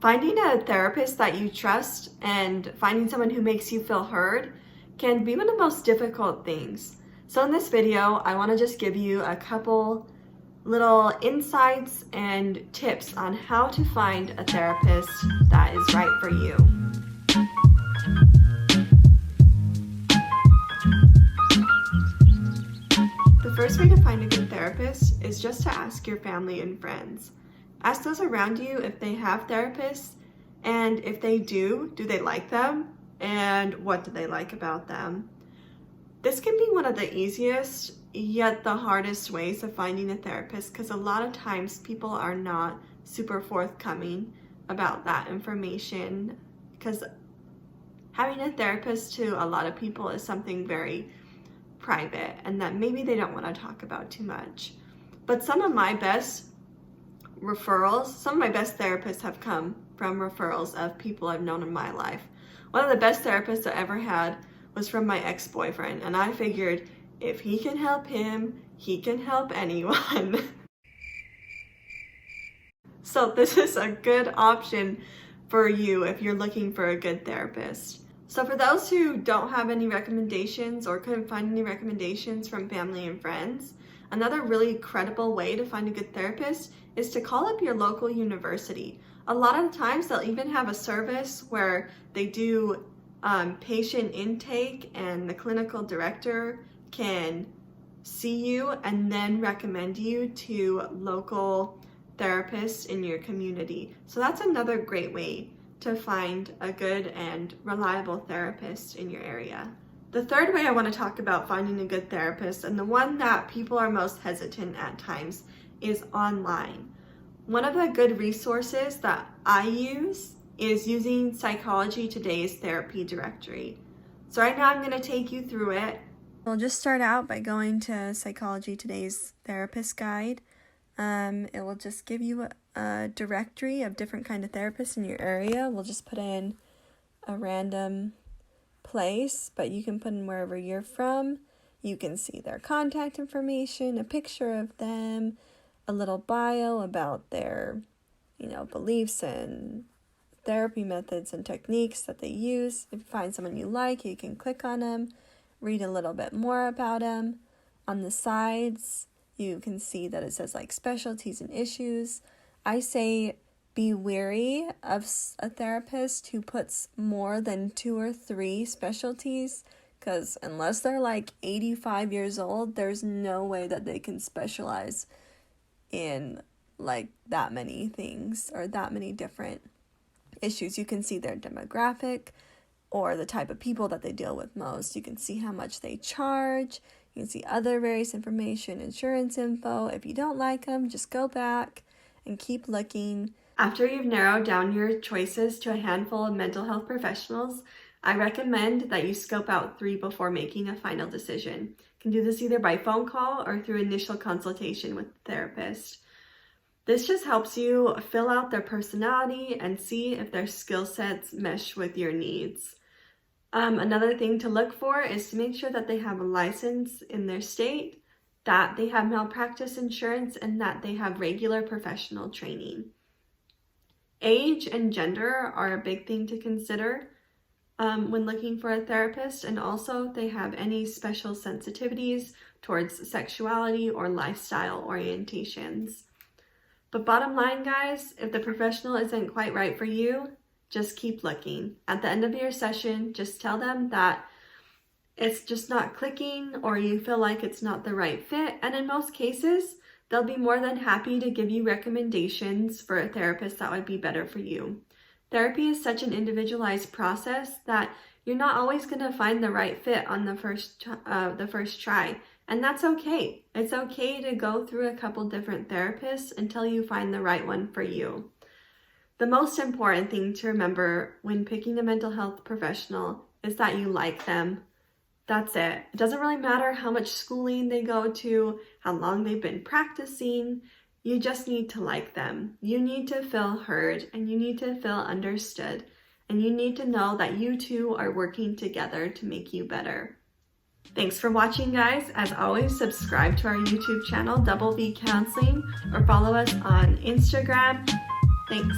Finding a therapist that you trust and finding someone who makes you feel heard can be one of the most difficult things. So in this video, I want to just give you a couple little insights and tips on how to find a therapist that is right for you. The first way to find a good therapist is just to ask your family and friends. Ask those around you if they have therapists, and if they do they like them, and what do they like about them? This can be one of the easiest, yet the hardest ways of finding a therapist, because a lot of times people are not super forthcoming about that information, because having a therapist to a lot of people is something very private and that maybe they don't want to talk about too much. But some of my best therapists have come from referrals of people I've known in my life. One of the best therapists I ever had was from my ex-boyfriend, and I figured if he can help him, he can help anyone. So this is a good option for you if you're looking for a good therapist. So for those who don't have any recommendations or couldn't find any recommendations from family and friends, another really credible way to find a good therapist is to call up your local university. A lot of the times they'll even have a service where they do patient intake, and the clinical director can see you and then recommend you to local therapists in your community. So that's another great way to find a good and reliable therapist in your area. The third way I want to talk about finding a good therapist, and the one that people are most hesitant at times, is online. One of the good resources that I use is using Psychology Today's therapy directory. So right now I'm going to take you through it. We'll just start out by going to Psychology Today's therapist guide. It will just give you a directory of different kind of therapists in your area. We'll just put in a random place, but you can put in wherever you're from. You can see their contact information, a picture of them, a little bio about their, beliefs and therapy methods and techniques that they use. If you find someone you like, you can click on them, read a little bit more about them. On the sides, you can see that it says like specialties and issues. I say be wary of a therapist who puts more than 2 or 3 specialties, because unless they're like 85 years old, there's no way that they can specialize in like that many things or that many different issues. You can see their demographic or the type of people that they deal with most. You can see how much they charge. You can see other various information, insurance info. If you don't like them, just go back and keep looking. After you've narrowed down your choices to a handful of mental health professionals, I recommend that you scope out 3 before making a final decision. You can do this either by phone call or through initial consultation with the therapist. This just helps you fill out their personality and see if their skill sets mesh with your needs. Another thing to look for is to make sure that they have a license in their state, that they have malpractice insurance, and that they have regular professional training. Age and gender are a big thing to consider when looking for a therapist, and also if they have any special sensitivities towards sexuality or lifestyle orientations. But bottom line, guys, if the professional isn't quite right for you, just keep looking. At the end of your session, just tell them that it's just not clicking, or you feel like it's not the right fit. And in most cases, they'll be more than happy to give you recommendations for a therapist that would be better for you. Therapy is such an individualized process that you're not always going to find the right fit on the first try. And that's okay. It's okay to go through a couple different therapists until you find the right one for you. The most important thing to remember when picking a mental health professional is that you like them. That's it. It doesn't really matter how much schooling they go to, how long they've been practicing. You just need to like them. You need to feel heard, and you need to feel understood. And you need to know that you two are working together to make you better. Thanks for watching, guys. As always, subscribe to our YouTube channel, Double V Counseling, or follow us on Instagram. Thanks.